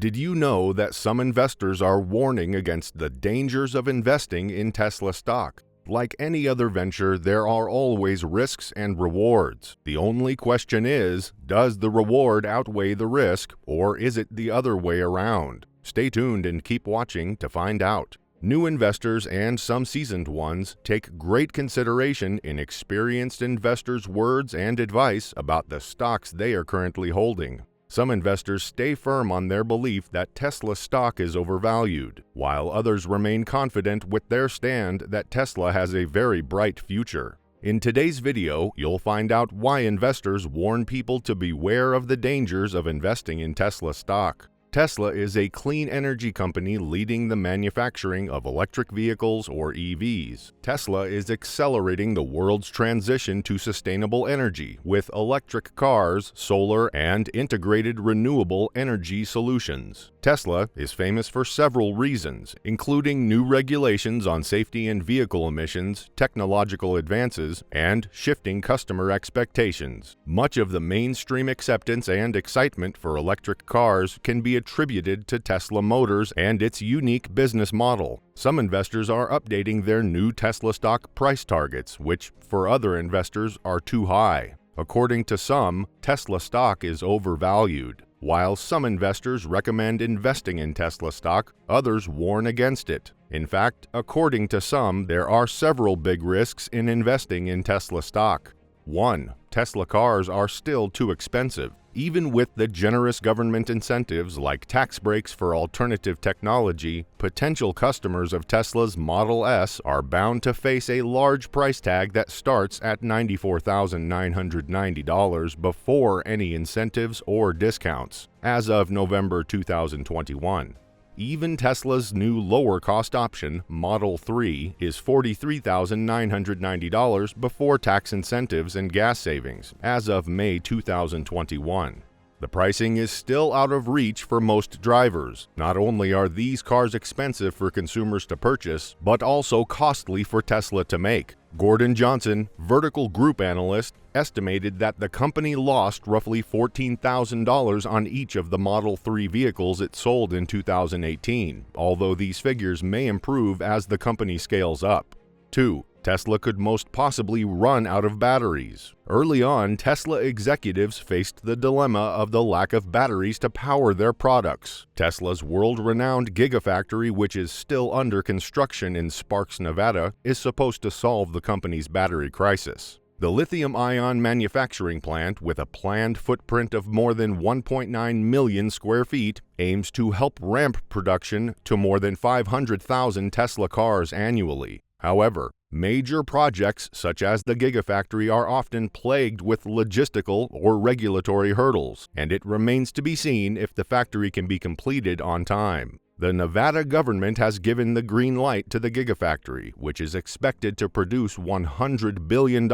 Did you know that some investors are warning against the dangers of investing in Tesla stock? Like any other venture, there are always risks and rewards. The only question is, does the reward outweigh the risk, or is it the other way around? Stay tuned and keep watching to find out. New investors and some seasoned ones take great consideration in experienced investors' words and advice about the stocks they are currently holding. Some investors stay firm on their belief that Tesla stock is overvalued, while others remain confident with their stand that Tesla has a very bright future. In today's video, you'll find out why investors warn people to beware of the dangers of investing in Tesla stock. Tesla is a clean energy company leading the manufacturing of electric vehicles, or EVs. Tesla is accelerating the world's transition to sustainable energy with electric cars, solar, and integrated renewable energy solutions. Tesla is famous for several reasons, including new regulations on safety and vehicle emissions, technological advances, and shifting customer expectations. Much of the mainstream acceptance and excitement for electric cars can be attributed to Tesla Motors and its unique business model. Some investors are updating their new Tesla stock price targets, which for other investors are too high. According to some, Tesla stock is overvalued. While some investors recommend investing in Tesla stock, others warn against it. In fact, according to some, there are several big risks in investing in Tesla stock. 1. Tesla cars are still too expensive. Even with the generous government incentives like tax breaks for alternative technology, potential customers of Tesla's Model S are bound to face a large price tag that starts at $94,990 before any incentives or discounts, as of November 2021. Even Tesla's new lower-cost option, Model 3, is $43,990 before tax incentives and gas savings, as of May 2021. The pricing is still out of reach for most drivers. Not only are these cars expensive for consumers to purchase, but also costly for Tesla to make. Gordon Johnson, Vertical Group analyst, estimated that the company lost roughly $14,000 on each of the Model 3 vehicles it sold in 2018, although these figures may improve as the company scales up. 2. Tesla could most possibly run out of batteries. Early on, Tesla executives faced the dilemma of the lack of batteries to power their products. Tesla's world-renowned Gigafactory, which is still under construction in Sparks, Nevada, is supposed to solve the company's battery crisis. The lithium-ion manufacturing plant, with a planned footprint of more than 1.9 million square feet, aims to help ramp production to more than 500,000 Tesla cars annually. However, major projects such as the Gigafactory are often plagued with logistical or regulatory hurdles, and it remains to be seen if the factory can be completed on time. The Nevada government has given the green light to the Gigafactory, which is expected to produce $100 billion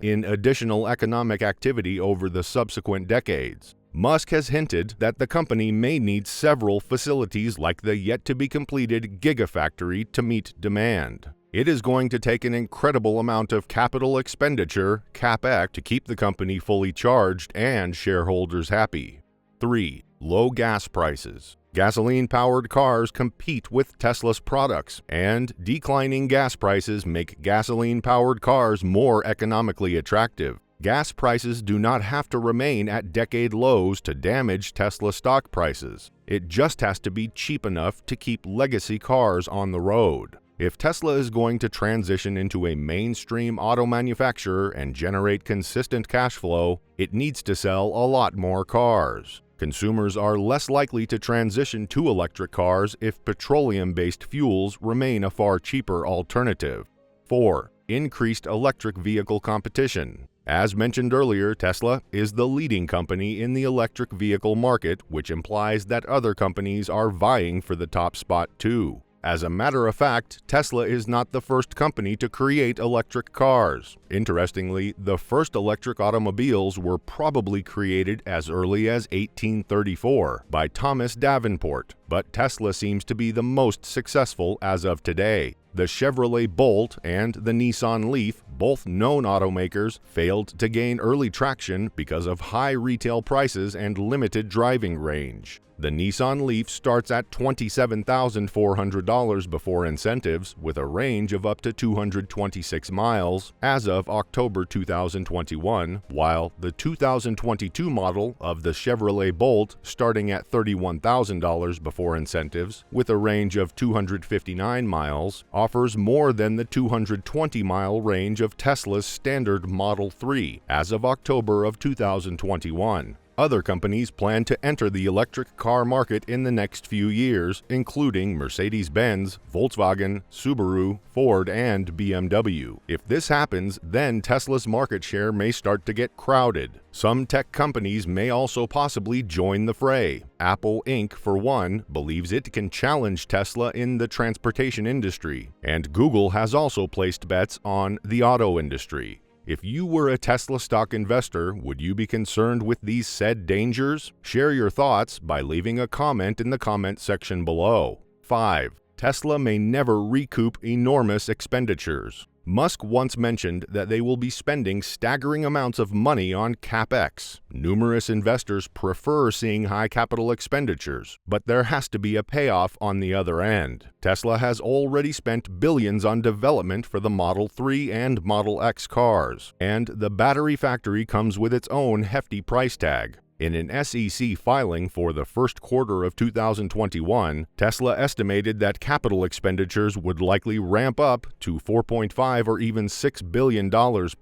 in additional economic activity over the subsequent decades. Musk has hinted that the company may need several facilities like the yet-to-be-completed Gigafactory to meet demand. It is going to take an incredible amount of capital expenditure, CapEx, to keep the company fully charged and shareholders happy. 3. Low gas prices. Gasoline-powered cars compete with Tesla's products, and declining gas prices make gasoline-powered cars more economically attractive. Gas prices do not have to remain at decade lows to damage Tesla stock prices. It just has to be cheap enough to keep legacy cars on the road. If Tesla is going to transition into a mainstream auto manufacturer and generate consistent cash flow, it needs to sell a lot more cars. Consumers are less likely to transition to electric cars if petroleum-based fuels remain a far cheaper alternative. 4. Increased electric vehicle competition. As mentioned earlier, Tesla is the leading company in the electric vehicle market, which implies that other companies are vying for the top spot too. As a matter of fact, Tesla is not the first company to create electric cars. Interestingly, the first electric automobiles were probably created as early as 1834 by Thomas Davenport, but Tesla seems to be the most successful as of today. The Chevrolet Bolt and the Nissan Leaf, both known automakers, failed to gain early traction because of high retail prices and limited driving range. The Nissan Leaf starts at $27,400 before incentives, with a range of up to 226 miles as of October 2021, while the 2022 model of the Chevrolet Bolt, starting at $31,000 before incentives, with a range of 259 miles, offers more than the 220-mile range of Tesla's standard Model 3 as of October of 2021. Other companies plan to enter the electric car market in the next few years, including Mercedes-Benz, Volkswagen, Subaru, Ford, and BMW. If this happens, then Tesla's market share may start to get crowded. Some tech companies may also possibly join the fray. Apple Inc., for one, believes it can challenge Tesla in the transportation industry, and Google has also placed bets on the auto industry. If you were a Tesla stock investor, would you be concerned with these said dangers? Share your thoughts by leaving a comment in the comment section below. 5. Tesla may never recoup enormous expenditures. Musk once mentioned that they will be spending staggering amounts of money on CapEx. Numerous investors prefer seeing high capital expenditures, but there has to be a payoff on the other end. Tesla has already spent billions on development for the Model 3 and Model X cars, and the battery factory comes with its own hefty price tag. In an SEC filing for the first quarter of 2021, Tesla estimated that capital expenditures would likely ramp up to $4.5 or even $6 billion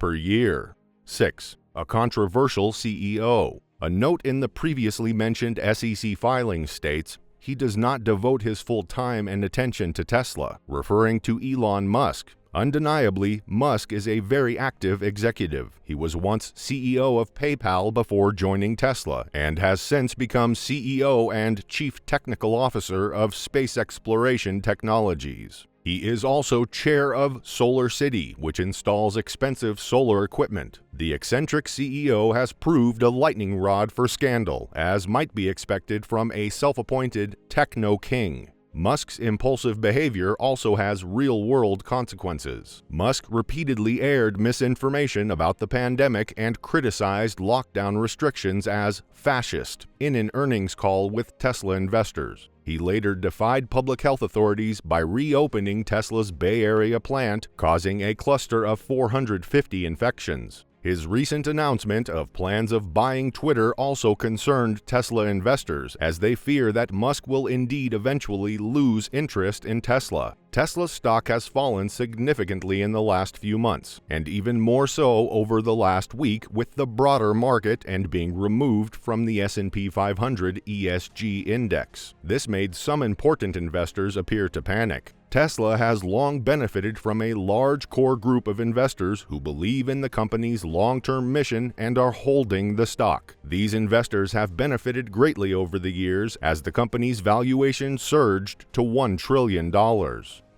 per year. 6. A controversial CEO. A note in the previously mentioned SEC filing states, "He does not devote his full time and attention to Tesla," referring to Elon Musk. Undeniably, Musk is a very active executive. He was once CEO of PayPal before joining Tesla, and has since become CEO and Chief Technical Officer of Space Exploration Technologies. He is also chair of Solar City, which installs expensive solar equipment. The eccentric CEO has proved a lightning rod for scandal, as might be expected from a self-appointed techno king. Musk's impulsive behavior also has real-world consequences. Musk repeatedly aired misinformation about the pandemic and criticized lockdown restrictions as fascist in an earnings call with Tesla investors. He later defied public health authorities by reopening Tesla's Bay Area plant, causing a cluster of 450 infections. His recent announcement of plans of buying Twitter also concerned Tesla investors, as they fear that Musk will indeed eventually lose interest in Tesla. Tesla's stock has fallen significantly in the last few months, and even more so over the last week with the broader market and being removed from the S&P 500 ESG index. This made some important investors appear to panic. Tesla has long benefited from a large core group of investors who believe in the company's long-term mission and are holding the stock. These investors have benefited greatly over the years as the company's valuation surged to $1 trillion.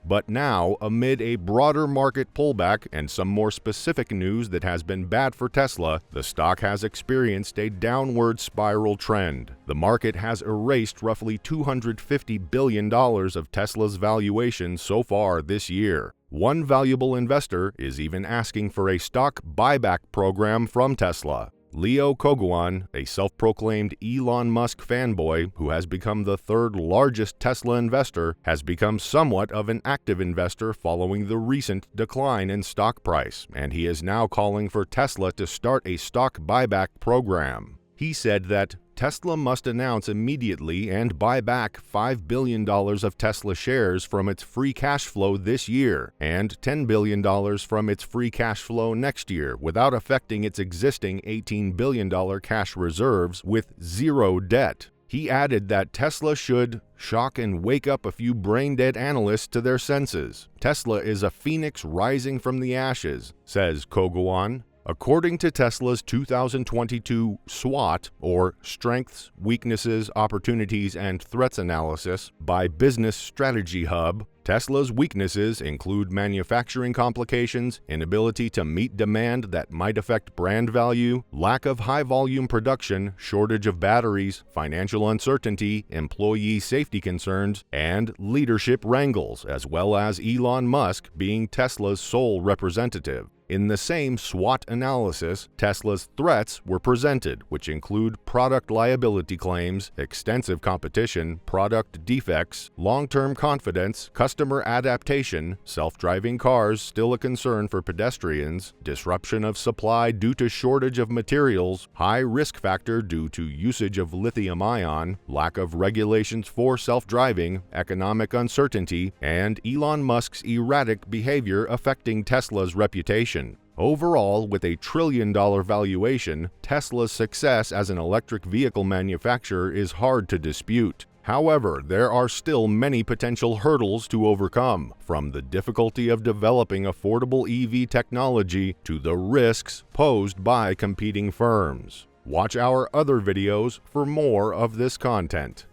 But now, amid a broader market pullback and some more specific news that has been bad for Tesla, the stock has experienced a downward spiral trend. The market has erased roughly $250 billion of Tesla's valuation so far this year. One valuable investor is even asking for a stock buyback program from Tesla. Leo Koguan, a self-proclaimed Elon Musk fanboy who has become the third largest Tesla investor, has become somewhat of an active investor following the recent decline in stock price, and he is now calling for Tesla to start a stock buyback program. He said that Tesla must announce immediately and buy back $5 billion of Tesla shares from its free cash flow this year and $10 billion from its free cash flow next year without affecting its existing $18 billion cash reserves with zero debt. He added that Tesla should shock and wake up a few brain-dead analysts to their senses. Tesla is a phoenix rising from the ashes, says Koguan. According to Tesla's 2022 SWOT, or Strengths, Weaknesses, Opportunities, and Threats Analysis, by Business Strategy Hub, Tesla's weaknesses include manufacturing complications, inability to meet demand that might affect brand value, lack of high-volume production, shortage of batteries, financial uncertainty, employee safety concerns, and leadership wrangles, as well as Elon Musk being Tesla's sole representative. In the same SWOT analysis, Tesla's threats were presented, which include product liability claims, extensive competition, product defects, long-term confidence, customer adaptation, self-driving cars still a concern for pedestrians, disruption of supply due to shortage of materials, high risk factor due to usage of lithium-ion, lack of regulations for self-driving, economic uncertainty, and Elon Musk's erratic behavior affecting Tesla's reputation. Overall, with a $1 trillion valuation, Tesla's success as an electric vehicle manufacturer is hard to dispute. However, there are still many potential hurdles to overcome, from the difficulty of developing affordable EV technology to the risks posed by competing firms. Watch our other videos for more of this content.